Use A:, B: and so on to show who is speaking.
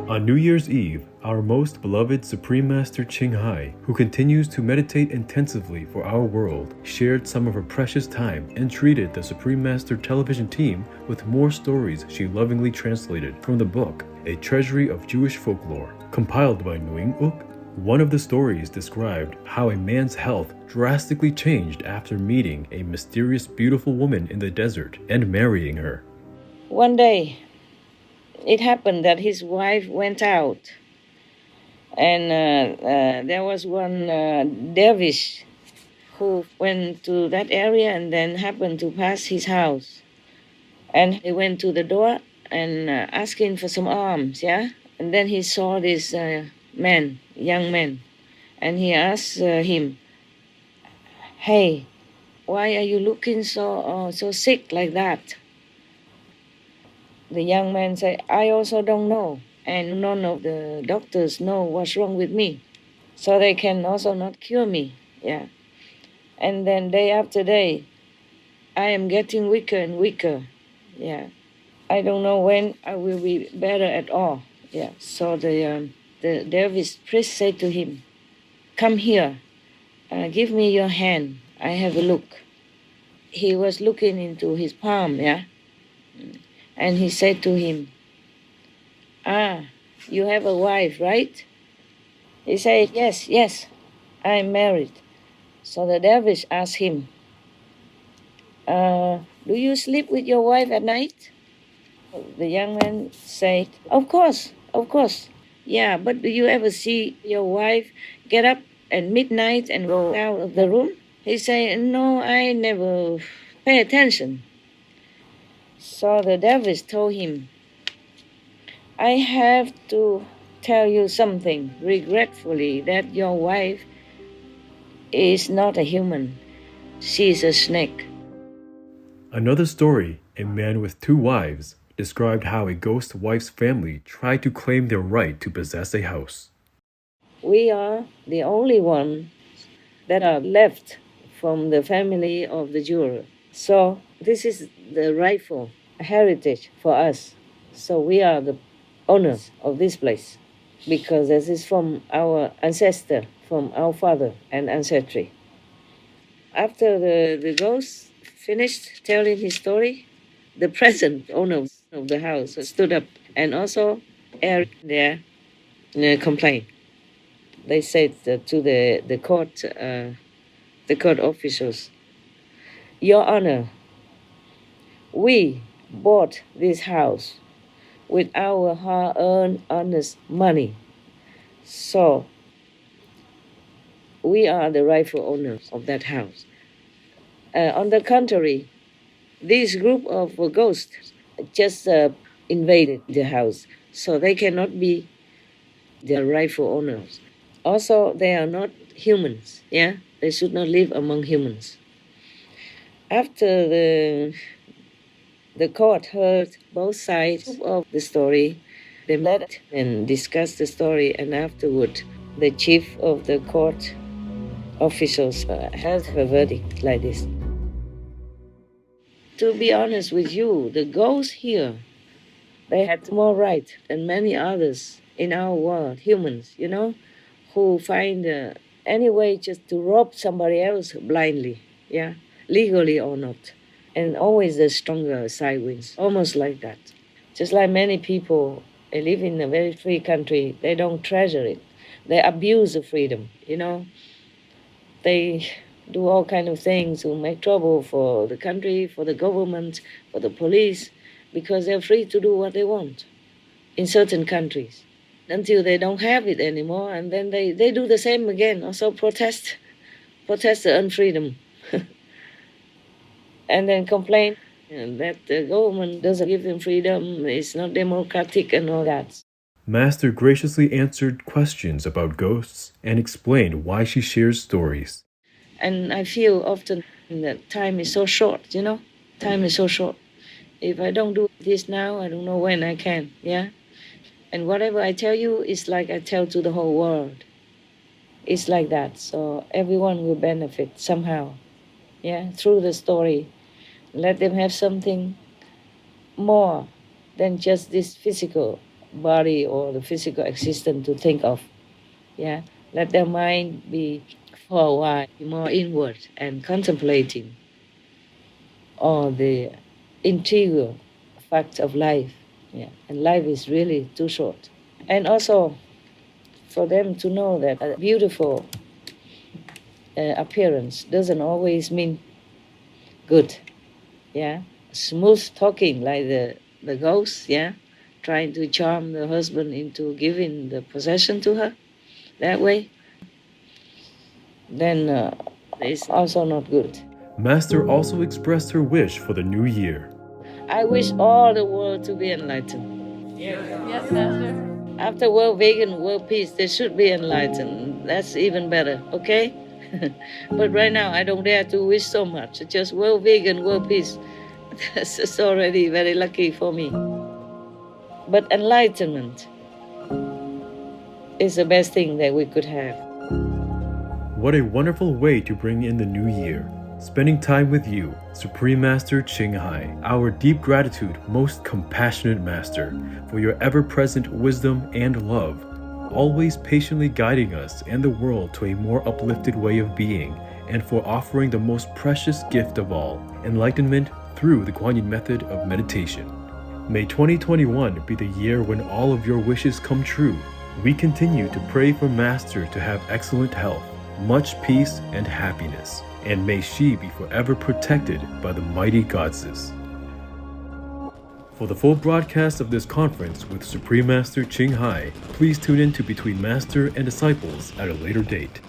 A: On New Year's Eve, our most beloved Supreme Master Ching, who continues to meditate intensively for our world, shared some of her precious time and treated the Supreme Master television team with more stories she lovingly translated from the book, A Treasury of Jewish Folklore, compiled by Nguyen Úc. One of the stories described how a man's health drastically changed after meeting a mysterious beautiful woman in the desert and marrying her.
B: One day, it happened that his wife went out, and there was one dervish who went to that area and then happened to pass his house. And he went to the door and asking for some alms, yeah? And then he saw this young man, and he asked him, "Hey, why are you looking so sick like that?" The young man said, "I also don't know, and none of the doctors know what's wrong with me, so they can also not cure me." Yeah. And then day after day, I am getting weaker and weaker. Yeah. I don't know when I will be better at all. Yeah. So the dervish priest said to him, "Come here, give me your hand. I have a look." He was looking into his palm, yeah. And he said to him, "You have a wife, right?" He said, Yes, I'm married." So the dervish asked him, "Do you sleep with your wife at night?" The young man said, Of course. Yeah, but do you ever see your wife get up at midnight and go out of the room?" He said, "No, I never pay attention." So the dervish told him, "I have to tell you something regretfully, that your wife is not a human. She's a snake."
A: Another story, a man with 2 wives, described how a ghost wife's family tried to claim their right to possess a house.
B: "We are the only ones that are left from the family of the jeweler. So this is the rightful heritage for us. So we are the owners of this place, because this is from our ancestor, from our father and ancestry." After the ghost finished telling his story, the present owner of the house stood up and also aired their complaint. They said to the court officials, "Your Honor, we bought this house with our hard-earned, honest money. So we are the rightful owners of that house. On the contrary, this group of ghosts just invaded the house, so they cannot be the rightful owners. Also, they are not humans, yeah? They should not live among humans." After the court heard both sides of the story, they met and discussed the story, and afterward, the chief of the court officials held a verdict like this. To be honest with you, the ghosts here, they had more right than many others in our world, humans, who find any way just to rob somebody else blindly, yeah, legally or not. And always the stronger side wins, almost like that. Just like many people, they live in a very free country, they don't treasure it. They abuse the freedom, They do all kind of things to make trouble for the country, for the government, for the police, because they're free to do what they want in certain countries until they don't have it anymore, and then they do the same again, also protest the unfreedom, and then complain that the government doesn't give them freedom, it's not democratic and all that.
A: Master graciously answered questions about ghosts and explained why she shares stories.
B: And I feel often that time is so short, Time is so short. If I don't do this now, I don't know when I can, yeah? And whatever I tell you is like I tell to the whole world. It's like that. So everyone will benefit somehow, yeah, through the story. Let them have something more than just this physical body or the physical existence to think of. Yeah, let their mind be for a while more inward and contemplating all the integral facts of life. Yeah, and life is really too short. And also for them to know that a beautiful appearance doesn't always mean good. Yeah, smooth talking like the ghost. Yeah, trying to charm the husband into giving the possession to her that way, then it's also not good.
A: Master also expressed her wish for the new year.
B: I wish all the world to be enlightened.
C: Yes, Master.
B: After world vegan, world peace, they should be enlightened. That's even better, okay? But right now, I don't dare to wish so much. Just world vegan, world peace. That's already very lucky for me. But enlightenment is the best thing that we could have.
A: What a wonderful way to bring in the new year. Spending time with you, Supreme Master Ching, our deep gratitude, most compassionate Master, for your ever-present wisdom and love, always patiently guiding us and the world to a more uplifted way of being, and for offering the most precious gift of all, enlightenment through the Kuan Yin method of meditation. May 2021 be the year when all of your wishes come true. We continue to pray for Master to have excellent health, much peace and happiness, and may she be forever protected by the mighty goddesses. For the full broadcast of this conference with Supreme Master Ching, please tune in to Between Master and Disciples at a later date.